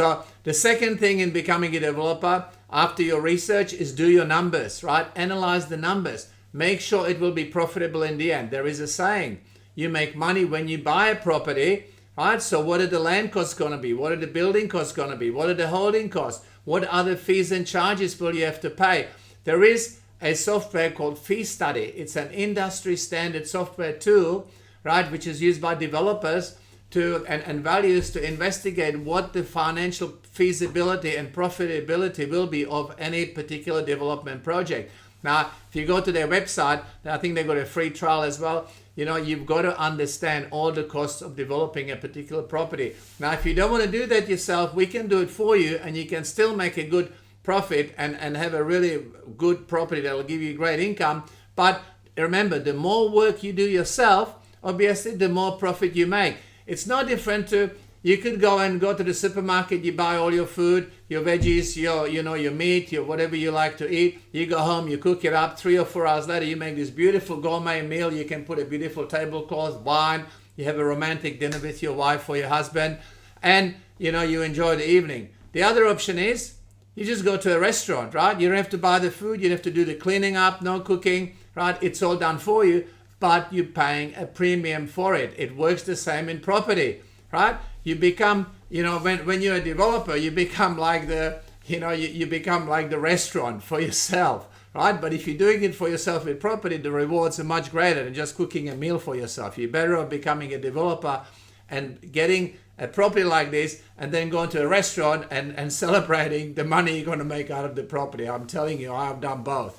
So the second thing in becoming a developer after your research is do your numbers, right? Analyze the numbers. Make sure it will be profitable in the end. There is a saying, you make money when you buy a property, right? So what are the land costs going to be? What are the building costs going to be? What are the holding costs? What other fees and charges will you have to pay? There is a software called Fee Study. It's an industry standard software tool, right, which is used by developers and values to investigate what the financial feasibility and profitability will be of any particular development project. Now, if you go to their website, I think they've got a free trial as well. You know, you've got to understand all the costs of developing a particular property. Now, if you don't want to do that yourself, we can do it for you, and you can still make a good profit and have a really good property that will give you great income. But remember, the more work you do yourself, obviously, the more profit you make. It's no different to, you could go to the supermarket, you buy all your food, your veggies, your meat, your whatever you like to eat. You go home, you cook it up. 3 or 4 hours later, you make this beautiful gourmet meal. You can put a beautiful tablecloth, wine. You have a romantic dinner with your wife or your husband, and you enjoy the evening. The other option is you just go to a restaurant, right? You don't have to buy the food. You don't have to do the cleaning up, no cooking, right? It's all done for you, but you're paying a premium for it. It works the same in property, right? You become, when you're a developer, you become like you become like the restaurant for yourself, right? But if you're doing it for yourself with property, the rewards are much greater than just cooking a meal for yourself. You're better off becoming a developer and getting a property like this, and then going to a restaurant and celebrating the money you're going to make out of the property. I'm telling you, I've done both.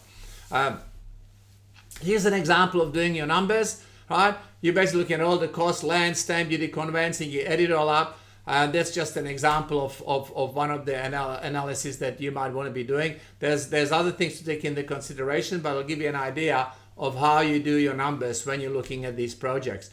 Here's an example of doing your numbers, right? You're basically looking at all the costs, land, stamp duty, conveyancing, you add it all up. That's just an example of one of the analysis that you might want to be doing. There's other things to take into consideration, but I'll give you an idea of how you do your numbers when you're looking at these projects.